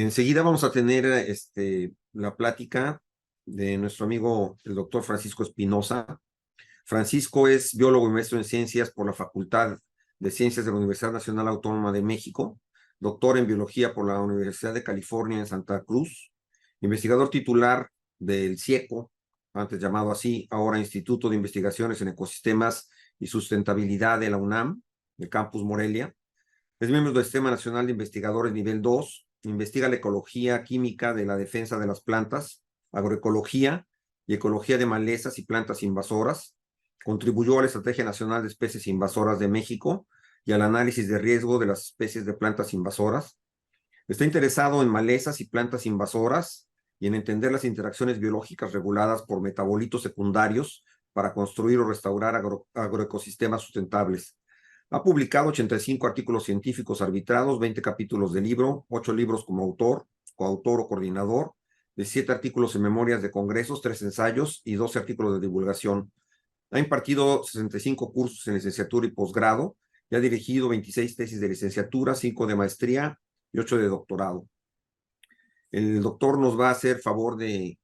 Enseguida vamos a tener la plática de nuestro amigo el doctor Francisco Espinosa. Francisco es biólogo y maestro en ciencias por la Facultad de Ciencias de la Universidad Nacional Autónoma de México, doctor en biología por la Universidad de California en Santa Cruz, investigador titular del CIECO, antes llamado así, ahora Instituto de Investigaciones en Ecosistemas y Sustentabilidad de la UNAM, del Campus Morelia. Es miembro del Sistema Nacional de Investigadores Nivel 2, investiga la ecología química de la defensa de las plantas, agroecología y ecología de malezas y plantas invasoras. Contribuyó a la Estrategia Nacional de Especies Invasoras de México y al análisis de riesgo de las especies de plantas invasoras. Está interesado en malezas y plantas invasoras y en entender las interacciones biológicas reguladas por metabolitos secundarios para construir o restaurar agroecosistemas sustentables. Ha publicado 85 artículos científicos arbitrados, 20 capítulos de libro, 8 libros como autor, coautor o coordinador, 17 artículos en memorias de congresos, 3 ensayos y 12 artículos de divulgación. Ha impartido 65 cursos en licenciatura y posgrado y ha dirigido 26 tesis de licenciatura, 5 de maestría y 8 de doctorado. El doctor nos va a hacer favor de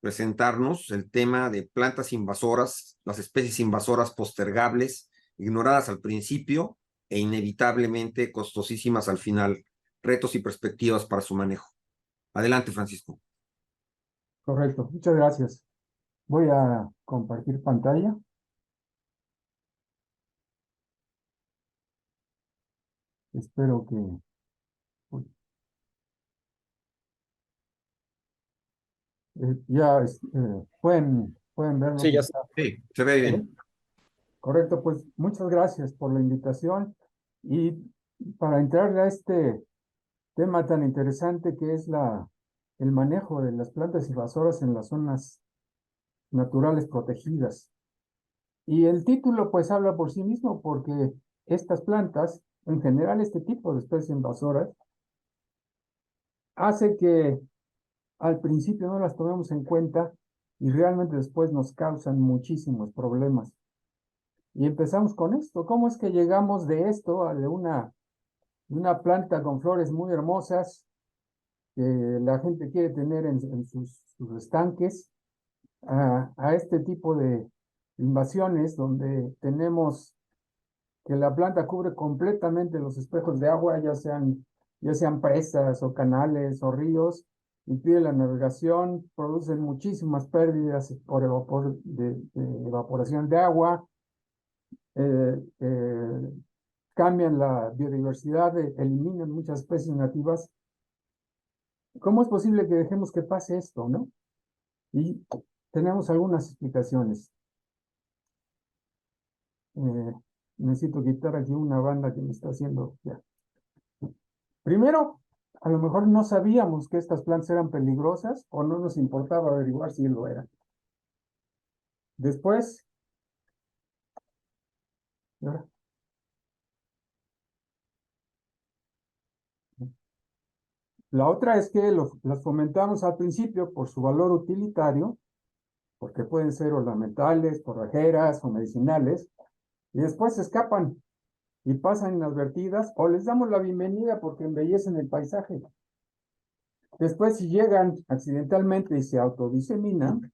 presentarnos el tema de plantas invasoras, las especies invasoras postergables, ignoradas al principio e inevitablemente costosísimas al final, retos y perspectivas para su manejo. Adelante, Francisco. Correcto, muchas gracias. Voy a compartir pantalla. Espero que... pueden ver lo Sí, que ya está. sí, se ve bien. Correcto, pues muchas gracias por la invitación y para entrar a este tema tan interesante que es el manejo de las plantas invasoras en las zonas naturales protegidas. Y el título pues habla por sí mismo porque estas plantas, en general este tipo de especies invasoras, hace que al principio no las tomemos en cuenta y realmente después nos causan muchísimos problemas. Y empezamos con esto. ¿Cómo es que llegamos de esto a de una planta con flores muy hermosas que la gente quiere tener en sus estanques a este tipo de invasiones donde tenemos que la planta cubre completamente los espejos de agua, ya sean presas o canales o ríos, impide la navegación, producen muchísimas pérdidas de evaporación de agua, eh, eh, cambian la biodiversidad, eliminan muchas especies nativas. ¿Cómo es posible que dejemos que pase esto, no? Y tenemos algunas explicaciones. Eh, Necesito quitar aquí una banda que me está haciendo ya. Primero, a lo mejor no sabíamos que estas plantas eran peligrosas o no nos importaba averiguar si lo eran. Después, la otra es que las fomentamos al principio por su valor utilitario, porque pueden ser ornamentales, forrajeras o medicinales, y después se escapan y pasan inadvertidas o les damos la bienvenida porque embellecen el paisaje. Después, si llegan accidentalmente y se autodiseminan,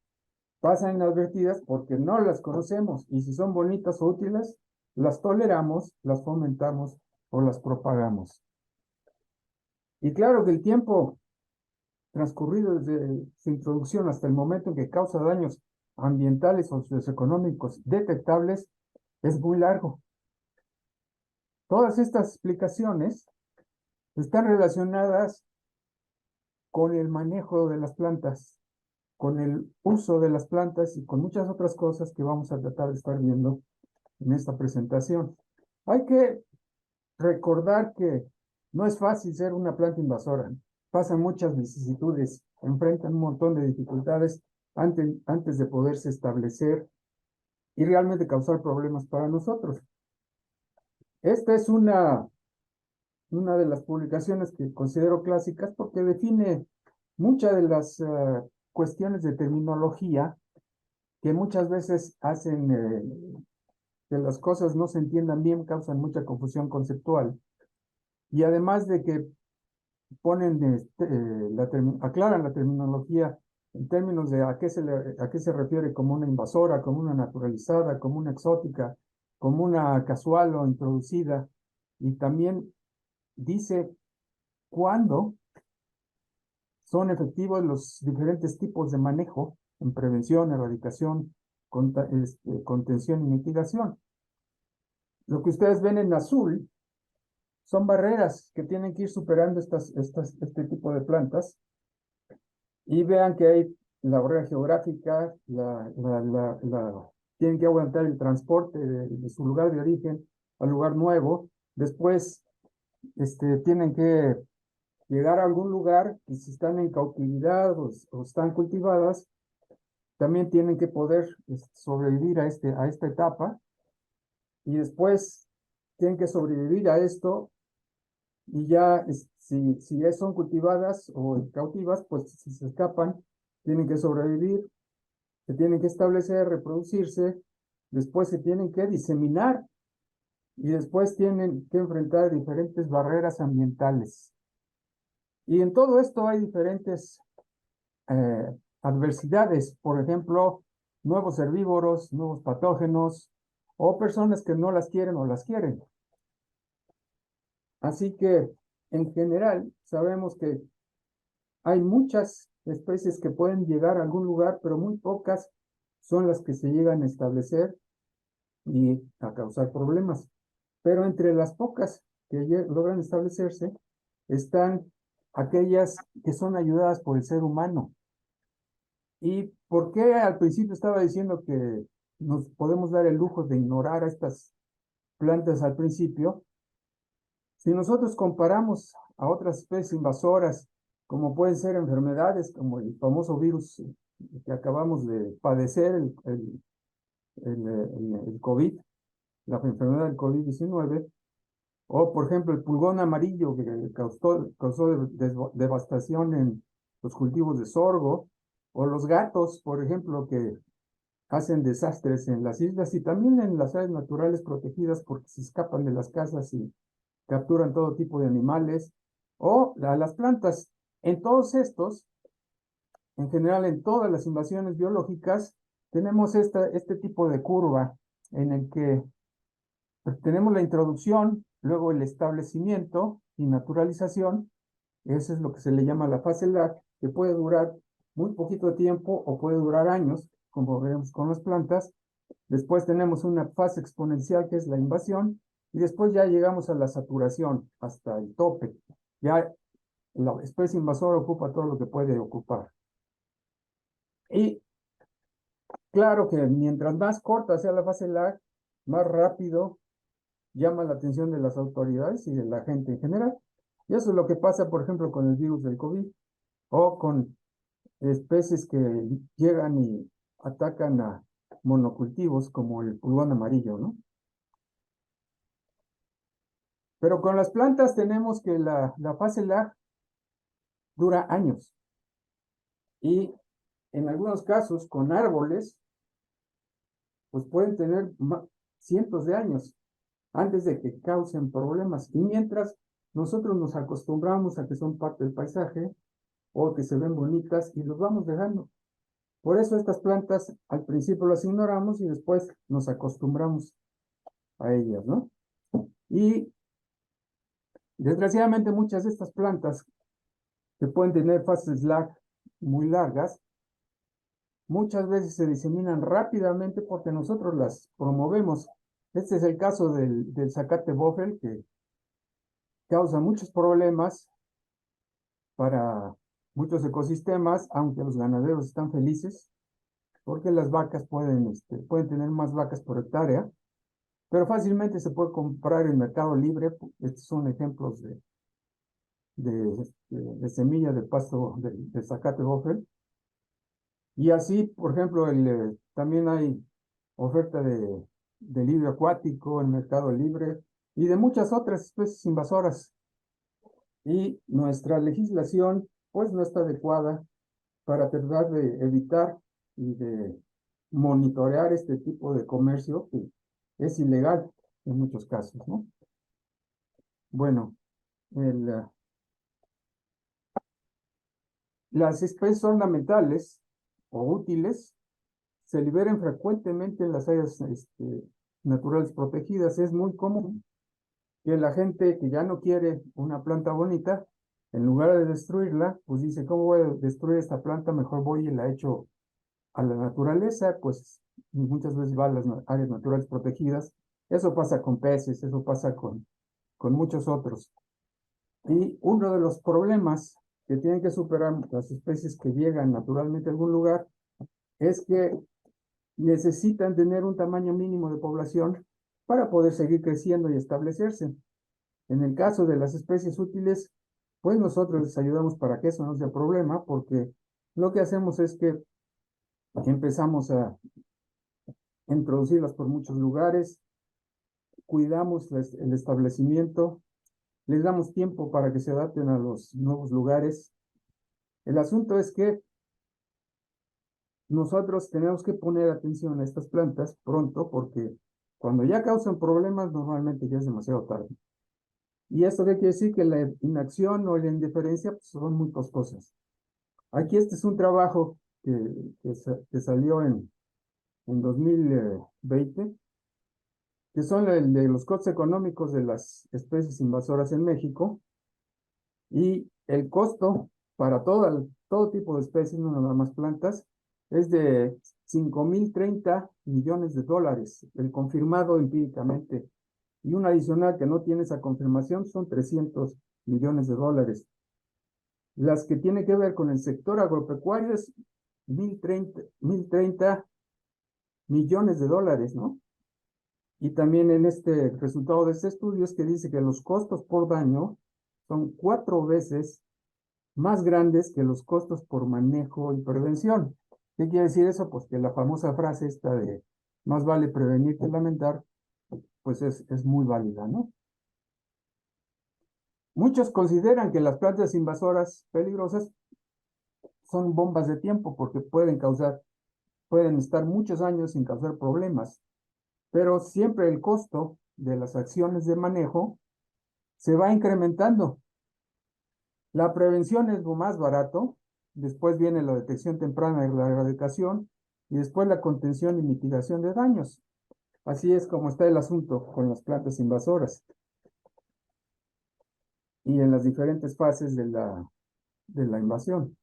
pasan inadvertidas porque no las conocemos y si son bonitas o útiles, las toleramos, las fomentamos o las propagamos. Y claro que el tiempo transcurrido desde su introducción hasta el momento en que causa daños ambientales o socioeconómicos detectables es muy largo. Todas estas explicaciones están relacionadas con el manejo de las plantas, con el uso de las plantas y con muchas otras cosas que vamos a tratar de estar viendo en esta presentación. Hay que recordar que no es fácil ser una planta invasora. Pasan muchas vicisitudes, enfrentan un montón de dificultades antes de poderse establecer y realmente causar problemas para nosotros. Esta es una de las publicaciones que considero clásicas porque define muchas de las cuestiones de terminología que muchas veces hacen que las cosas no se entiendan bien, causan mucha confusión conceptual. Y además de que ponen, aclaran la terminología en términos de a qué se refiere como una invasora, como una naturalizada, como una exótica, como una casual o introducida, y también dice cuándo son efectivos los diferentes tipos de manejo en prevención, erradicación, contención y mitigación. Lo que ustedes ven en azul son barreras que tienen que ir superando este tipo de plantas, y vean que hay la barrera geográfica, tienen que aguantar el transporte de su lugar de origen al lugar nuevo. Después tienen que llegar a algún lugar, y si están en cautividad o están cultivadas, también tienen que poder sobrevivir a esta etapa, y después tienen que sobrevivir a esto, y ya si son cultivadas o cautivas, pues si se escapan, tienen que sobrevivir, se tienen que establecer, reproducirse, después se tienen que diseminar, y después tienen que enfrentar diferentes barreras ambientales. Y en todo esto hay diferentes adversidades, por ejemplo, nuevos herbívoros, nuevos patógenos, o personas que no las quieren o las quieren. Así que, en general, sabemos que hay muchas especies que pueden llegar a algún lugar, pero muy pocas son las que se llegan a establecer y a causar problemas. Pero entre las pocas que logran establecerse están aquellas que son ayudadas por el ser humano. ¿Y por qué al principio estaba diciendo que nos podemos dar el lujo de ignorar a estas plantas al principio? Si nosotros comparamos a otras especies invasoras, como pueden ser enfermedades como el famoso virus que acabamos de padecer, el COVID, la enfermedad del COVID-19, o por ejemplo el pulgón amarillo que causó devastación en los cultivos de sorgo, o los gatos, por ejemplo, que hacen desastres en las islas y también en las áreas naturales protegidas porque se escapan de las casas y capturan todo tipo de animales, o las plantas. En todos estos, en general en todas las invasiones biológicas, tenemos este tipo de curva en el que tenemos la introducción, luego el establecimiento y naturalización. Eso es lo que se le llama la fase lag, que puede durar muy poquito tiempo o puede durar años, como vemos con las plantas. Después tenemos una fase exponencial, que es la invasión, y después ya llegamos a la saturación, hasta el tope. Ya la especie invasora ocupa todo lo que puede ocupar. Y claro que mientras más corta sea la fase lag, más rápido llama la atención de las autoridades y de la gente en general. Y eso es lo que pasa, por ejemplo, con el virus del COVID, o con especies que llegan y atacan a monocultivos como el pulgón amarillo, ¿no? Pero con las plantas tenemos que la fase lag dura años, y en algunos casos con árboles pues pueden tener cientos de años antes de que causen problemas, y mientras nosotros nos acostumbramos a que son parte del paisaje o que se ven bonitas y los vamos dejando. Por eso estas plantas al principio las ignoramos y después nos acostumbramos a ellas, ¿no? Y desgraciadamente muchas de estas plantas que pueden tener fases lag muy largas, muchas veces se diseminan rápidamente porque nosotros las promovemos. Este es el caso del zacate bófel, que causa muchos problemas para muchos ecosistemas, aunque los ganaderos están felices, porque las vacas pueden tener más vacas por hectárea, pero fácilmente se puede comprar en Mercado Libre. Estos son ejemplos de semilla de pasto de zacate bófel. Y así, por ejemplo, también hay oferta de libre acuático en Mercado Libre y de muchas otras especies invasoras. Y nuestra legislación, pues, no está adecuada para tratar de evitar y de monitorear este tipo de comercio, que es ilegal en muchos casos, ¿no? Bueno, el, las especies ornamentales o útiles se liberan frecuentemente en las áreas naturales protegidas. Es muy común que la gente que ya no quiere una planta bonita, en lugar de destruirla, pues dice, ¿cómo voy a destruir esta planta? Mejor voy y la echo a la naturaleza, pues muchas veces va a las áreas naturales protegidas. Eso pasa con peces, eso pasa con muchos otros. Y uno de los problemas que tienen que superar las especies que llegan naturalmente a algún lugar es que necesitan tener un tamaño mínimo de población para poder seguir creciendo y establecerse. En el caso de las especies útiles, pues nosotros les ayudamos para que eso no sea problema, porque lo que hacemos es que empezamos a introducirlas por muchos lugares, cuidamos el establecimiento, les damos tiempo para que se adapten a los nuevos lugares. El asunto es que nosotros tenemos que poner atención a estas plantas pronto, porque cuando ya causan problemas, normalmente ya es demasiado tarde. ¿Y esto qué quiere decir? Que la inacción o la indiferencia pues, son muy costosas. Aquí este es un trabajo que salió en 2020, que son el de los costos económicos de las especies invasoras en México, y el costo para todo tipo de especies, no nada más plantas, es de 5.030 millones de dólares, el confirmado empíricamente, y un adicional que no tiene esa confirmación son 300 millones de dólares. Las que tienen que ver con el sector agropecuario es 1.030 millones de dólares, ¿no? Y también en este resultado de este estudio es que dice que los costos por daño son 4 veces más grandes que los costos por manejo y prevención. ¿Qué quiere decir eso? Pues que la famosa frase esta de más vale prevenir que lamentar, pues es muy válida, ¿no? Muchos consideran que las plantas invasoras peligrosas son bombas de tiempo porque pueden estar muchos años sin causar problemas, pero siempre el costo de las acciones de manejo se va incrementando. La prevención es lo más barato, después viene la detección temprana y la erradicación, y después la contención y mitigación de daños. Así es como está el asunto con las plantas invasoras y en las diferentes fases de la invasión.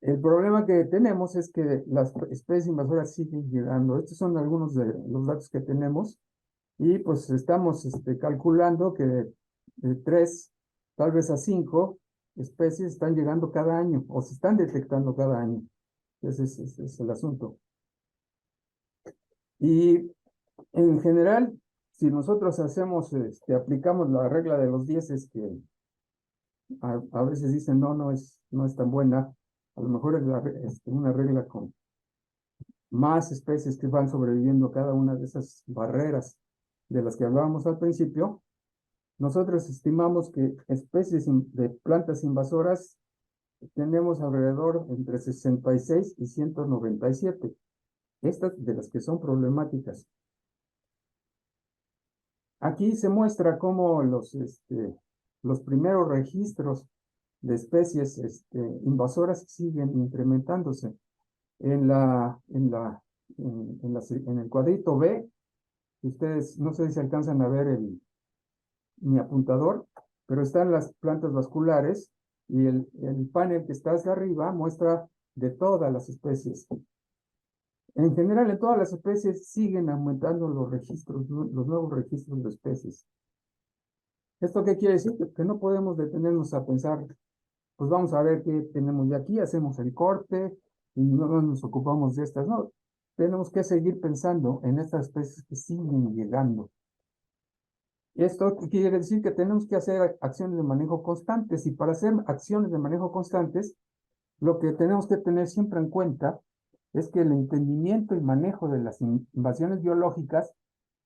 El problema que tenemos es que las especies invasoras siguen llegando. Estos son algunos de los datos que tenemos y pues estamos calculando que de 3, tal vez a 5 especies están llegando cada año o se están detectando cada año. Ese es el asunto. Y en general, si nosotros aplicamos la regla de los 10, es que a veces dicen, no es tan buena. A lo mejor es una regla con más especies que van sobreviviendo a cada una de esas barreras de las que hablábamos al principio. Nosotros estimamos que especies de plantas invasoras tenemos alrededor entre 66 y 197. Estas de las que son problemáticas. Aquí se muestra cómo los primeros registros de especies invasoras siguen incrementándose. En el cuadrito B, ustedes no sé si alcanzan a ver mi apuntador, pero están las plantas vasculares y el panel que está hacia arriba muestra de todas las especies. En general, en todas las especies siguen aumentando los nuevos registros de especies. ¿Esto qué quiere decir? Que no podemos detenernos a pensar, pues vamos a ver qué tenemos de aquí, hacemos el corte y no nos ocupamos de estas, no. Tenemos que seguir pensando en estas especies que siguen llegando. Esto quiere decir que tenemos que hacer acciones de manejo constantes y para hacer acciones de manejo constantes, lo que tenemos que tener siempre en cuenta es que el entendimiento y manejo de las invasiones biológicas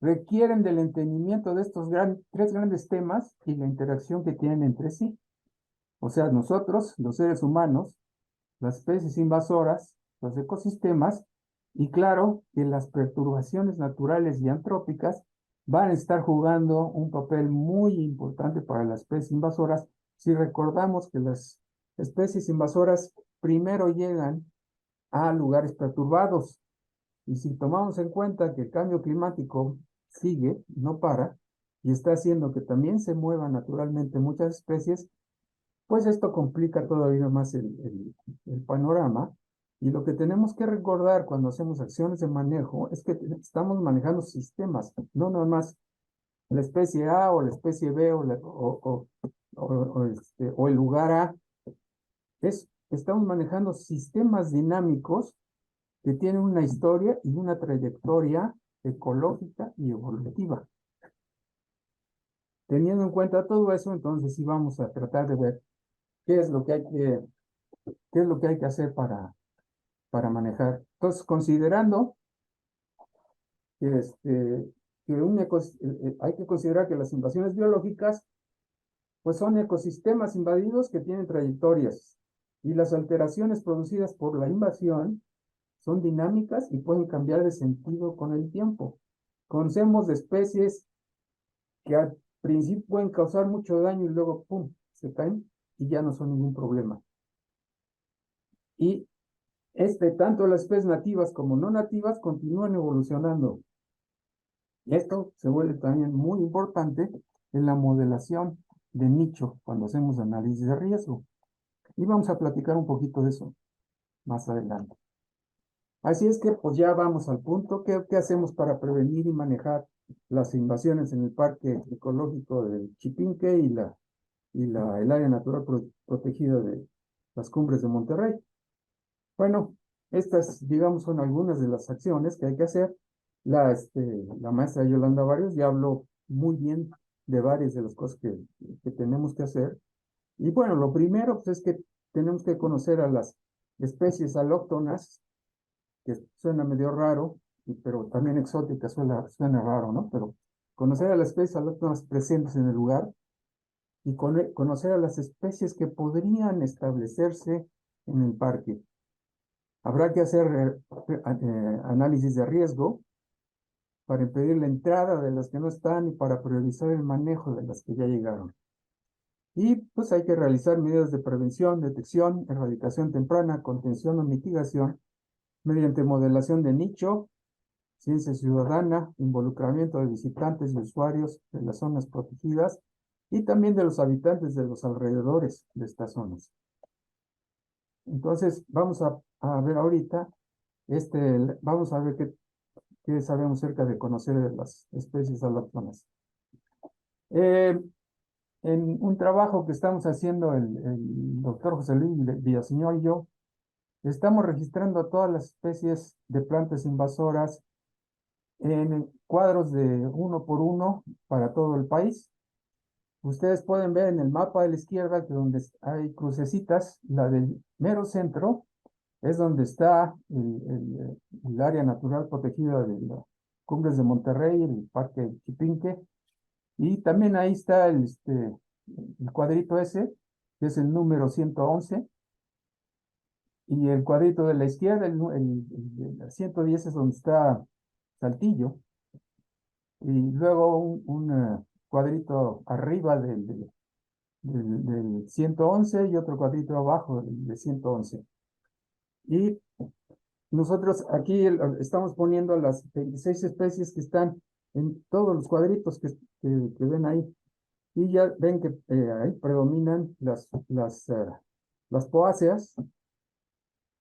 requieren del entendimiento de estos tres grandes temas y la interacción que tienen entre sí. O sea, nosotros, los seres humanos, las especies invasoras, los ecosistemas, y claro que las perturbaciones naturales y antrópicas van a estar jugando un papel muy importante para las especies invasoras si recordamos que las especies invasoras primero llegan a lugares perturbados. Y si tomamos en cuenta que el cambio climático sigue, no para, y está haciendo que también se muevan naturalmente muchas especies, pues esto complica todavía más el panorama. Y lo que tenemos que recordar cuando hacemos acciones de manejo es que estamos manejando sistemas, no nada más la especie A o la especie B o el lugar A. Estamos manejando sistemas dinámicos que tienen una historia y una trayectoria ecológica y evolutiva. Teniendo en cuenta todo eso, entonces sí vamos a tratar de ver qué es lo que qué es lo que hay que hacer para manejar. Entonces, considerando que, hay que considerar que las invasiones biológicas pues son ecosistemas invadidos que tienen trayectorias y las alteraciones producidas por la invasión son dinámicas y pueden cambiar de sentido con el tiempo. Conocemos de especies que al principio pueden causar mucho daño y luego, ¡pum!, se caen y ya no son ningún problema. Y tanto las especies nativas como no nativas continúan evolucionando. Y esto se vuelve también muy importante en la modelación de nicho cuando hacemos análisis de riesgo. Y vamos a platicar un poquito de eso más adelante. Así es que pues ya vamos al punto. ¿Qué hacemos para prevenir y manejar las invasiones en el Parque Ecológico de Chipinque y el área natural protegida de las Cumbres de Monterrey? Bueno, estas, digamos, son algunas de las acciones que hay que hacer. La maestra Yolanda Barrios ya habló muy bien de varias de las cosas que tenemos que hacer. Y bueno, lo primero pues, es que tenemos que conocer a las especies alóctonas, que suena medio raro, pero también exótica suena raro, ¿no? Pero conocer a las especies alóctonas presentes en el lugar y conocer a las especies que podrían establecerse en el parque. Habrá que hacer análisis de riesgo para impedir la entrada de las que no están y para priorizar el manejo de las que ya llegaron. Y pues hay que realizar medidas de prevención, detección, erradicación temprana, contención o mitigación mediante modelación de nicho, ciencia ciudadana, involucramiento de visitantes y usuarios de las zonas protegidas y también de los habitantes de los alrededores de estas zonas. Entonces, vamos a ver ahorita, vamos a ver qué sabemos acerca de conocer las especies alóctonas. En un trabajo que estamos haciendo el doctor José Luis Villaseñor y yo, estamos registrando todas las especies de plantas invasoras en cuadros de 1 por 1 para todo el país. Ustedes pueden ver en el mapa de la izquierda que donde hay crucecitas, la del mero centro es donde está el área natural protegida de las Cumbres de Monterrey, el Parque Chipinque, y también ahí está el cuadrito ese, que es el número 111, y el cuadrito de la izquierda, el 110 es donde está Saltillo, y luego un cuadrito arriba del 111 y otro cuadrito abajo del 111. Y nosotros aquí estamos poniendo las 26 especies que están en todos los cuadritos que ven ahí. Y ya ven que ahí predominan las poáceas,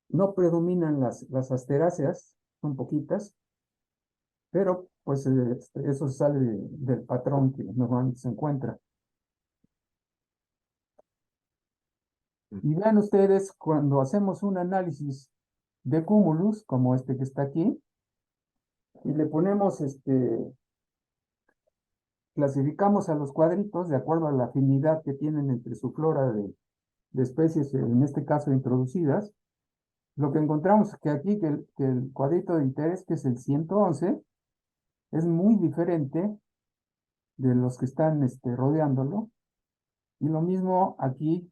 no predominan las asteráceas, son poquitas, pero pues eso sale del patrón que normalmente se encuentra. Y vean ustedes, cuando hacemos un análisis de cúmulos, como este que está aquí, y le ponemos, clasificamos a los cuadritos de acuerdo a la afinidad que tienen entre su flora de especies, en este caso introducidas, lo que encontramos es que aquí, que el cuadrito de interés, que es el 111, es muy diferente de los que están rodeándolo. Y lo mismo aquí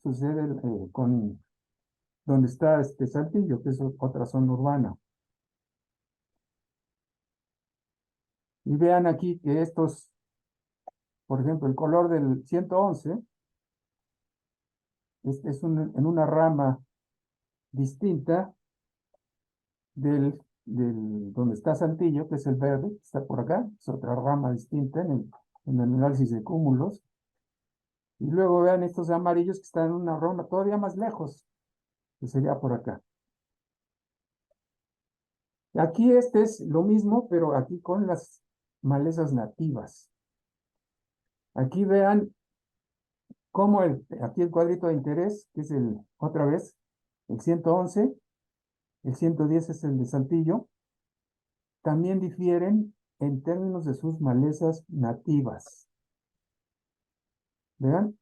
sucede con donde está Saltillo, que es otra zona urbana. Y vean aquí que por ejemplo, el color del 111 es en una rama distinta del donde está Saltillo, que es el verde, que está por acá, es otra rama distinta en el análisis de cúmulos. Y luego vean estos amarillos que están en una rama todavía más lejos, que sería por acá. Aquí este es lo mismo, pero aquí con las malezas nativas. Aquí vean cómo aquí el cuadrito de interés, que es otra vez, el 111, el 110 es el de Saltillo, también difieren en términos de sus malezas nativas. ¿Vean?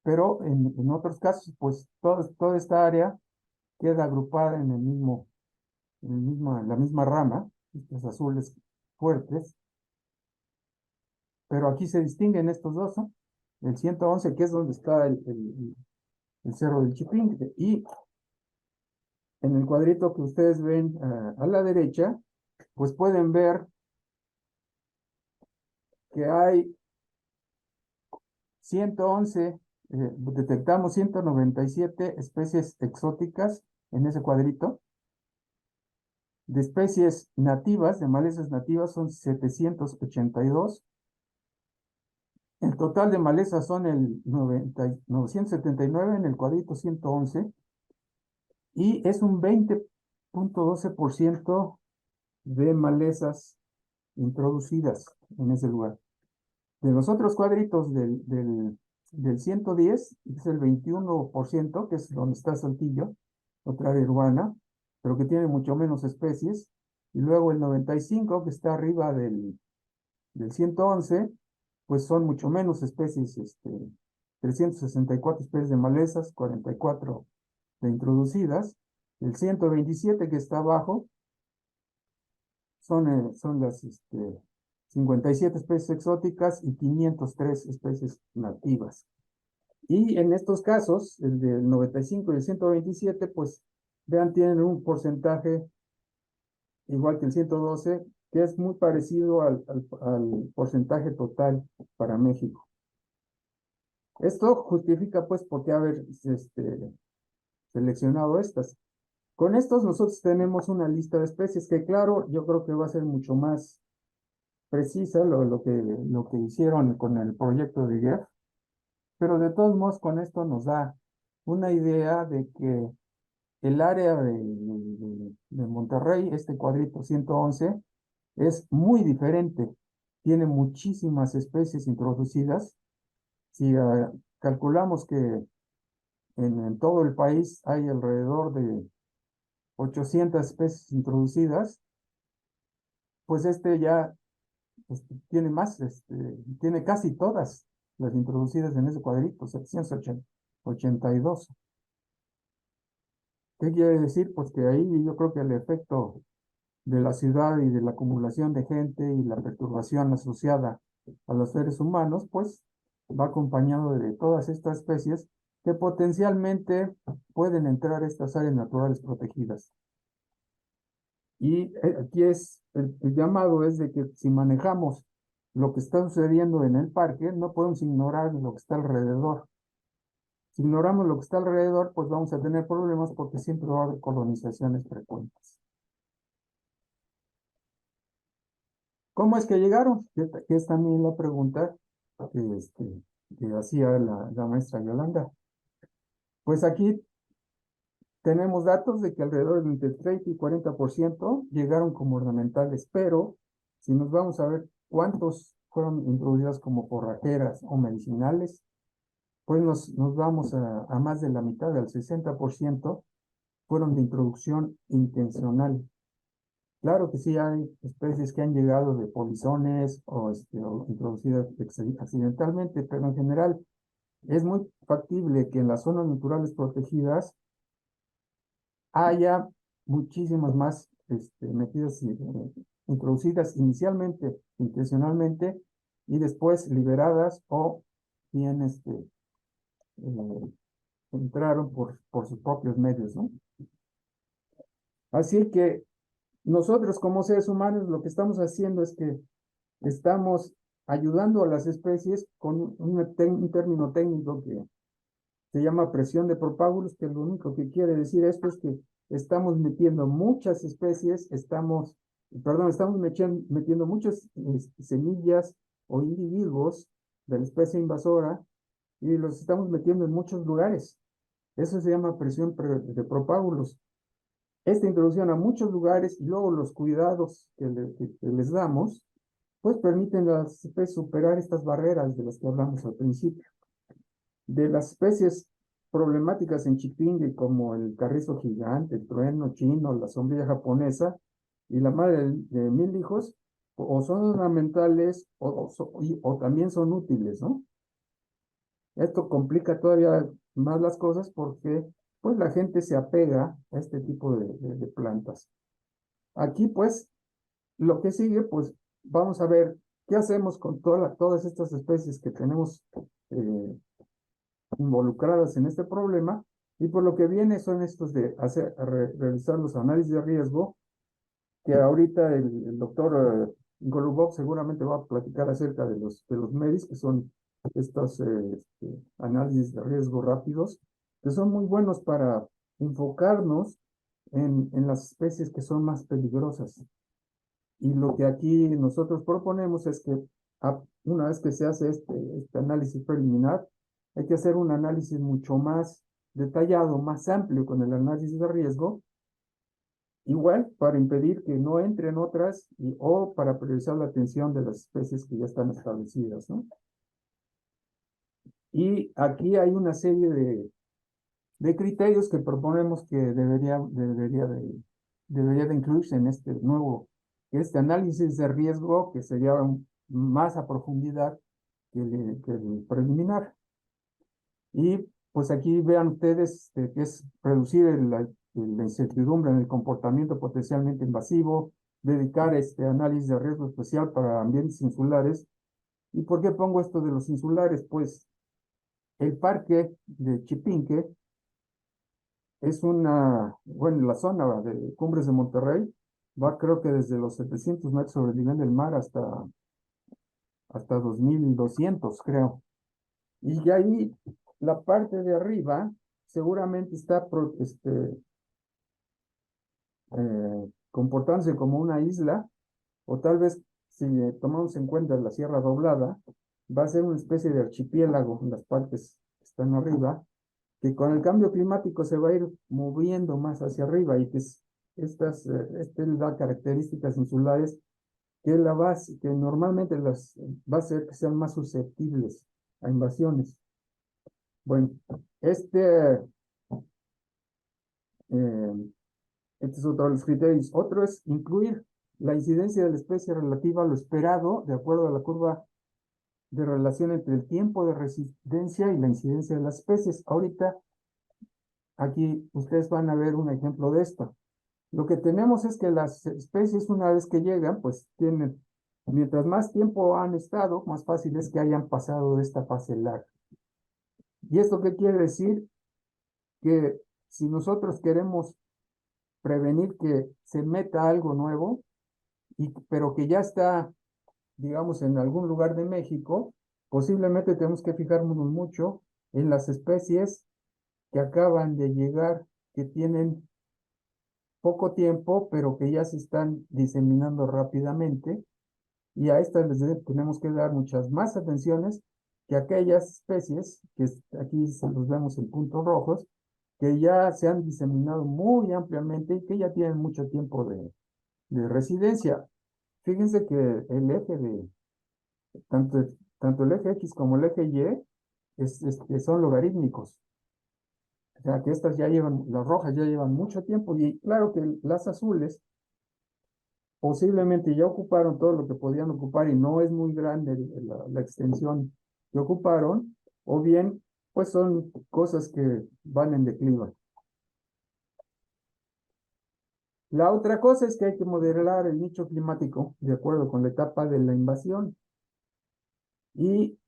Pero en otros casos, pues toda esta área queda agrupada en la misma rama, estos azules fuertes, pero aquí se distinguen estos dos, ¿no? El 111, que es donde está el cerro del Chipín, y en el cuadrito que ustedes ven a la derecha, pues pueden ver que hay 111, detectamos 197 especies exóticas en ese cuadrito. De especies nativas, de malezas nativas, son 782. El total de malezas son el 979 en el cuadrito 111 y es un 20.12% de malezas introducidas en ese lugar. De los otros cuadritos del 110, es el 21%, que es donde está Saltillo, otra área urbana, pero que tiene mucho menos especies. Y luego el 95, que está arriba del 111, pues son mucho menos especies, 364 especies de malezas, 44 de introducidas. El 127, que está abajo, son las 57 especies exóticas y 503 especies nativas. Y en estos casos, el del 95 y el 127, pues vean, tienen un porcentaje igual que el 112, que es muy parecido al porcentaje total para México. Esto justifica, pues, por qué haber seleccionado estas. Con estos nosotros tenemos una lista de especies que, claro, yo creo que va a ser mucho más precisa lo que hicieron con el proyecto de GEF, pero de todos modos con esto nos da una idea de que el área de Monterrey, este cuadrito 111, es muy diferente. Tiene muchísimas especies introducidas. Si calculamos que en todo el país hay alrededor de 800 especies introducidas, pues ya tiene más, tiene casi todas las introducidas en ese cuadrito, 782. ¿Qué quiere decir? Pues que ahí yo creo que el efecto de la ciudad y de la acumulación de gente y la perturbación asociada a los seres humanos, pues va acompañado de todas estas especies que potencialmente pueden entrar a estas áreas naturales protegidas. Y aquí el llamado es de que si manejamos lo que está sucediendo en el parque, no podemos ignorar lo que está alrededor. Si ignoramos lo que está alrededor, pues vamos a tener problemas porque siempre va a haber colonizaciones frecuentes. ¿Cómo es que llegaron? Que es también la pregunta que hacía la maestra Yolanda. Pues aquí tenemos datos de que alrededor de entre 30 y 40% llegaron como ornamentales, pero si nos vamos a ver cuántos fueron introducidas como forrajeras o medicinales, pues nos vamos a más de la mitad, al 60%, fueron de introducción intencional. Claro que sí hay especies que han llegado de polizones o introducidas accidentalmente, pero en general es muy factible que en las zonas naturales protegidas haya muchísimas más metidas introducidas inicialmente, intencionalmente, y después liberadas o bien entraron por sus propios medios, ¿no? Así que nosotros como seres humanos lo que estamos haciendo es que estamos ayudando a las especies con un término técnico se llama presión de propágulos, que lo único que quiere decir esto es que estamos metiendo muchas especies, estamos metiendo muchas semillas o individuos de la especie invasora y los estamos metiendo en muchos lugares. Eso se llama presión de propágulos. Esta introducción a muchos lugares y luego los cuidados que les damos, pues permiten a las especies superar estas barreras de las que hablamos al principio. De las especies problemáticas en Chipinque, como el carrizo gigante, el trueno chino, la sombrilla japonesa y la madre de 1000 hijos, o son ornamentales o también son útiles, ¿no? Esto complica todavía más las cosas porque pues la gente se apega a este tipo de plantas. Aquí pues lo que sigue pues vamos a ver qué hacemos con todas estas especies que tenemos involucradas en este problema, y por lo que viene son estos de realizar los análisis de riesgo, que ahorita el doctor Golubov seguramente va a platicar acerca de los MEDIS, que son estos análisis de riesgo rápidos, que son muy buenos para enfocarnos en las especies que son más peligrosas. Y lo que aquí nosotros proponemos es que una vez que se hace este análisis preliminar, hay que hacer un análisis mucho más detallado, más amplio con el análisis de riesgo, igual para impedir que no entren otras o para priorizar la atención de las especies que ya están establecidas, ¿no? Y aquí hay una serie de criterios que proponemos que debería de incluirse en este análisis de riesgo, que sería más a profundidad que el preliminar. Y pues aquí vean ustedes que es reducir la incertidumbre en el comportamiento potencialmente invasivo, dedicar este análisis de riesgo especial para ambientes insulares. ¿Y por qué pongo esto de los insulares? Pues el parque de Chipinque es bueno, la zona de Cumbres de Monterrey va creo que desde los 700 metros sobre el nivel del mar hasta 2200, creo. Y ahí la parte de arriba seguramente está comportándose como una isla, o tal vez si tomamos en cuenta la Sierra Doblada, va a ser una especie de archipiélago en las partes que están arriba, que con el cambio climático se va a ir moviendo más hacia arriba y que da características insulares que normalmente las va a hacer que sean más susceptibles a invasiones. Bueno, eh, este es otro de los criterios. Otro es incluir la incidencia de la especie relativa a lo esperado de acuerdo a la curva de relación entre el tiempo de residencia y la incidencia de las especies. Ahorita, aquí ustedes van a ver un ejemplo de esto. Lo que tenemos es que las especies, una vez que llegan, pues mientras más tiempo han estado, más fácil es que hayan pasado de esta fase larga. ¿Y esto qué quiere decir? Que si nosotros queremos prevenir que se meta algo nuevo, pero que ya está, digamos, en algún lugar de México, posiblemente tenemos que fijarnos mucho en las especies que acaban de llegar, que tienen poco tiempo, pero que ya se están diseminando rápidamente, y a estas les tenemos que dar muchas más atenciones que aquellas especies, que aquí se los vemos en puntos rojos, que ya se han diseminado muy ampliamente y que ya tienen mucho tiempo de residencia. Fíjense que el eje tanto, tanto el eje X como el eje Y son logarítmicos. O sea, que las rojas ya llevan mucho tiempo, y claro que las azules posiblemente ya ocuparon todo lo que podían ocupar y no es muy grande la extensión que ocuparon, o bien, pues son cosas que van en declive. La otra cosa es que hay que modelar el nicho climático de acuerdo con la etapa de la invasión. Y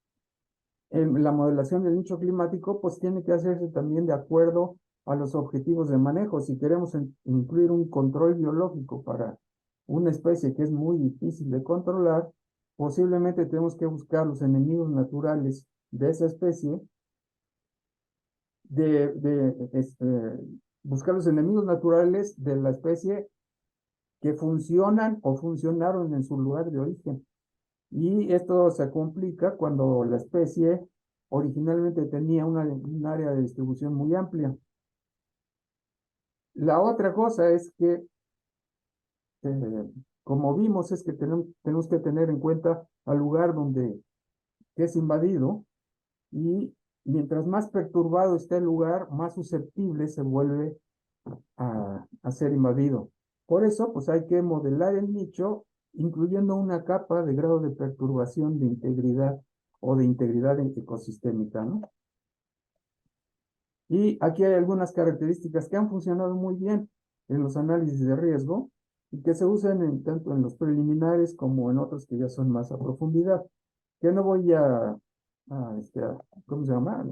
la modelación del nicho climático pues tiene que hacerse también de acuerdo a los objetivos de manejo. Si queremos incluir un control biológico para una especie que es muy difícil de controlar, posiblemente tenemos que buscar los enemigos naturales de esa especie buscar los enemigos naturales de la especie que funcionan o funcionaron en su lugar de origen. Y esto se complica cuando la especie originalmente tenía un área de distribución muy amplia. La otra cosa es que, como vimos, es que tenemos que tener en cuenta al lugar donde es invadido, y mientras más perturbado esté el lugar, más susceptible se vuelve a ser invadido. Por eso, pues hay que modelar el nicho, incluyendo una capa de grado de perturbación de integridad o de integridad ecosistémica, ¿no? Y aquí hay algunas características que han funcionado muy bien en los análisis de riesgo y que se usan tanto en los preliminares como en otros que ya son más a profundidad. Que no voy ¿cómo se llama?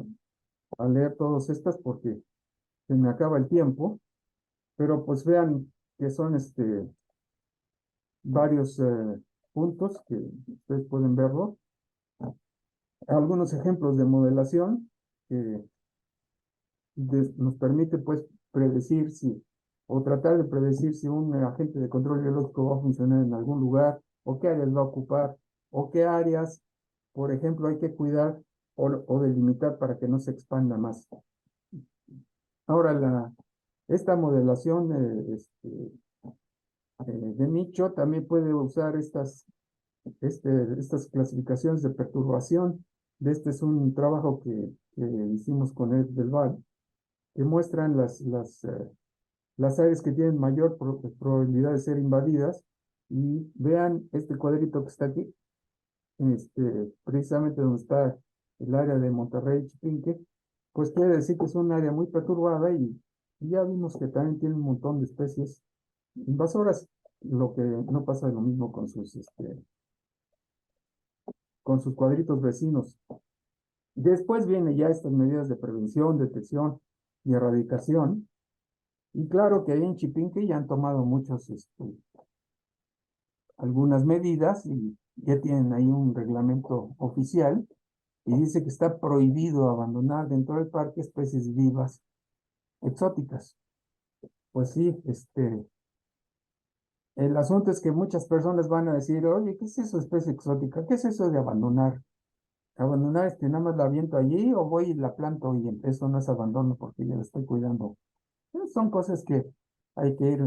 A leer todas estas porque se me acaba el tiempo, pero pues vean que son varios puntos que ustedes pueden verlo. Algunos ejemplos de modelación que nos permite pues predecir si, o tratar de predecir si un agente de control biológico va a funcionar en algún lugar, o qué áreas va a ocupar, o qué áreas, por ejemplo, hay que cuidar o delimitar para que no se expanda más. Ahora, esta modelación de nicho también puede usar estas clasificaciones de perturbación. Este es un trabajo que hicimos con Ed Del Valle, que muestran las áreas que tienen mayor probabilidad de ser invadidas. Y vean este cuadrito que está aquí, precisamente donde está el área de Monterrey Chipinque, pues quiere decir que es un área muy perturbada, y ya vimos que también tiene un montón de especies invasoras, lo que no pasa lo mismo con sus cuadritos vecinos. Después viene ya estas medidas de prevención, detección y erradicación. Y claro que ahí en Chipinque ya han tomado algunas medidas, y ya tienen ahí un reglamento oficial y dice que está prohibido abandonar dentro del parque especies vivas exóticas. Pues sí, el asunto es que muchas personas van a decir, oye, ¿qué es eso de especie exótica? ¿Qué es eso de abandonar? Abandonar nada más la aviento allí, o voy y la planto, y eso no es abandono porque yo la estoy cuidando. Son cosas que hay que ir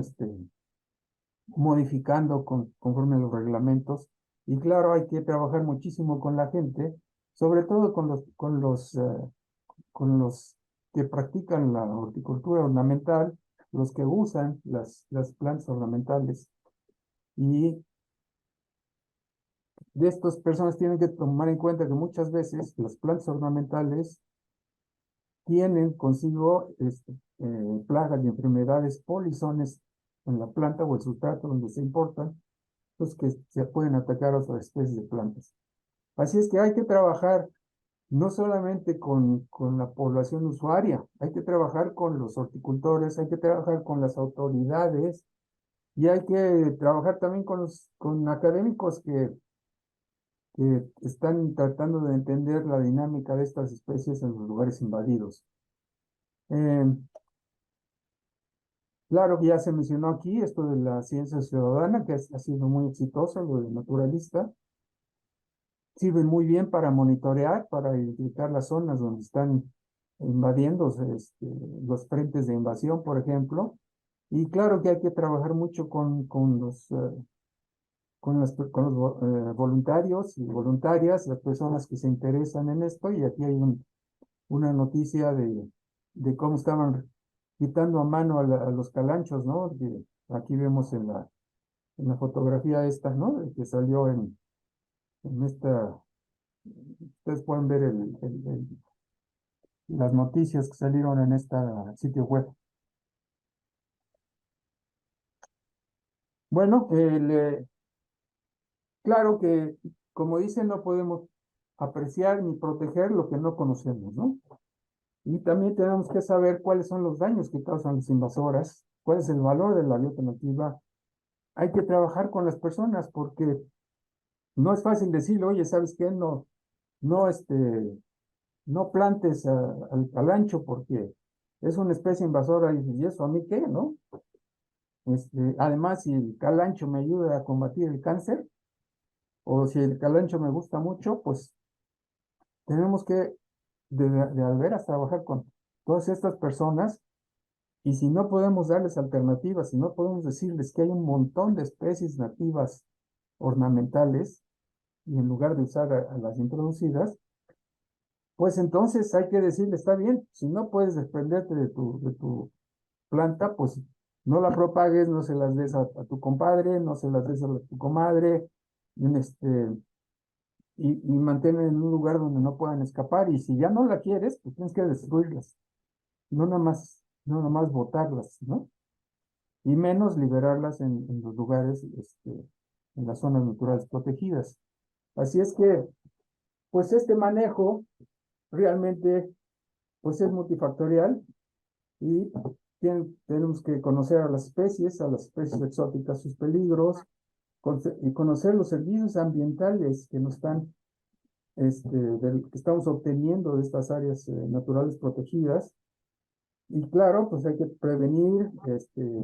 modificando conforme a los reglamentos. Y claro, hay que trabajar muchísimo con la gente, sobre todo con los que practican la horticultura ornamental, los que usan las plantas ornamentales. Y de estas personas tienen que tomar en cuenta que muchas veces las plantas ornamentales tienen consigo plagas y enfermedades polizones en la planta o el sustrato donde se importan, pues que se pueden atacar a otras especies de plantas. Así es que hay que trabajar no solamente con la población usuaria, hay que trabajar con los horticultores, hay que trabajar con las autoridades, y hay que trabajar también con académicos que están tratando de entender la dinámica de estas especies en los lugares invadidos. Eh, claro que ya se mencionó aquí esto de la ciencia ciudadana, que ha sido muy exitoso, lo de naturalista. Sirven muy bien para monitorear, para identificar las zonas donde están invadiendo los frentes de invasión, por ejemplo. Y claro que hay que trabajar mucho con los voluntarios y voluntarias, las personas que se interesan en esto. Y aquí hay una noticia de cómo estaban quitando a mano a los calanchos, ¿no? Que aquí vemos en la fotografía esta, ¿no? Que salió en esta. Ustedes pueden ver las noticias que salieron en este sitio web. Bueno, claro que, como dicen, no podemos apreciar ni proteger lo que no conocemos, ¿no? Y también tenemos que saber cuáles son los daños que causan las invasoras, cuál es el valor de la biota nativa. Hay que trabajar con las personas porque no es fácil decirle, oye, ¿sabes qué? No, no plantes al calancho porque es una especie invasora, y eso a mí qué, ¿no? Además, si el calancho me ayuda a combatir el cáncer, o si el calancho me gusta mucho, pues tenemos que de veras trabajar con todas estas personas. Y si no podemos darles alternativas, si no podemos decirles que hay un montón de especies nativas ornamentales, y en lugar de usar a las introducidas, pues entonces hay que decirle, está bien, si no puedes desprenderte de tu planta, pues no la propagues, no se las des a tu compadre, no se las des a tu comadre, y, y manténla en un lugar donde no puedan escapar. Y si ya no la quieres, pues tienes que destruirlas, no nada más botarlas, ¿no? Y menos liberarlas en los lugares, en las zonas naturales protegidas. Así es que, pues este manejo realmente, pues es multifactorial, y tenemos que conocer a las especies exóticas, sus peligros, y conocer los servicios ambientales que nos están, que estamos obteniendo de estas áreas naturales protegidas. Y claro, pues hay que prevenir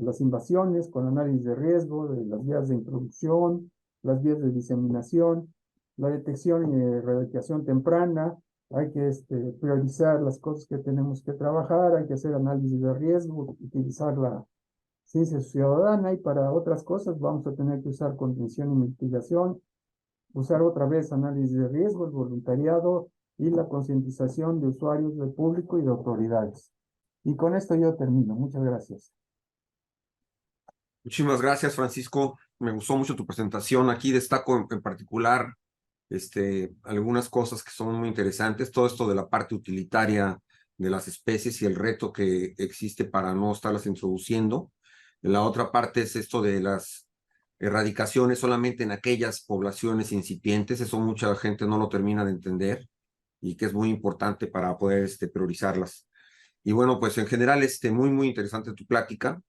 las invasiones con análisis de riesgo de las vías de introducción, las vías de diseminación, la detección y erradicación temprana. Hay que priorizar las cosas que tenemos que trabajar, hay que hacer análisis de riesgo, utilizar la ciencia ciudadana, y para otras cosas vamos a tener que usar contención y mitigación, usar otra vez análisis de riesgo, el voluntariado y la concientización de usuarios, del público y de autoridades. Y con esto yo termino. Muchas gracias. Muchísimas gracias, Francisco. Me gustó mucho tu presentación. Aquí destaco en particular algunas cosas que son muy interesantes. Todo esto de la parte utilitaria de las especies y el reto que existe para no estarlas introduciendo. La otra parte es esto de las erradicaciones solamente en aquellas poblaciones incipientes. Eso mucha gente no lo termina de entender y que es muy importante para poder priorizarlas. Y bueno, pues en general, muy interesante tu plática.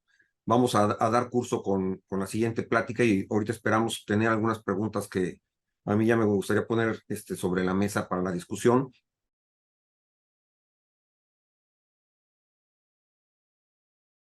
Vamos a dar curso con la siguiente plática y ahorita esperamos tener algunas preguntas que a mí ya me gustaría poner sobre la mesa para la discusión.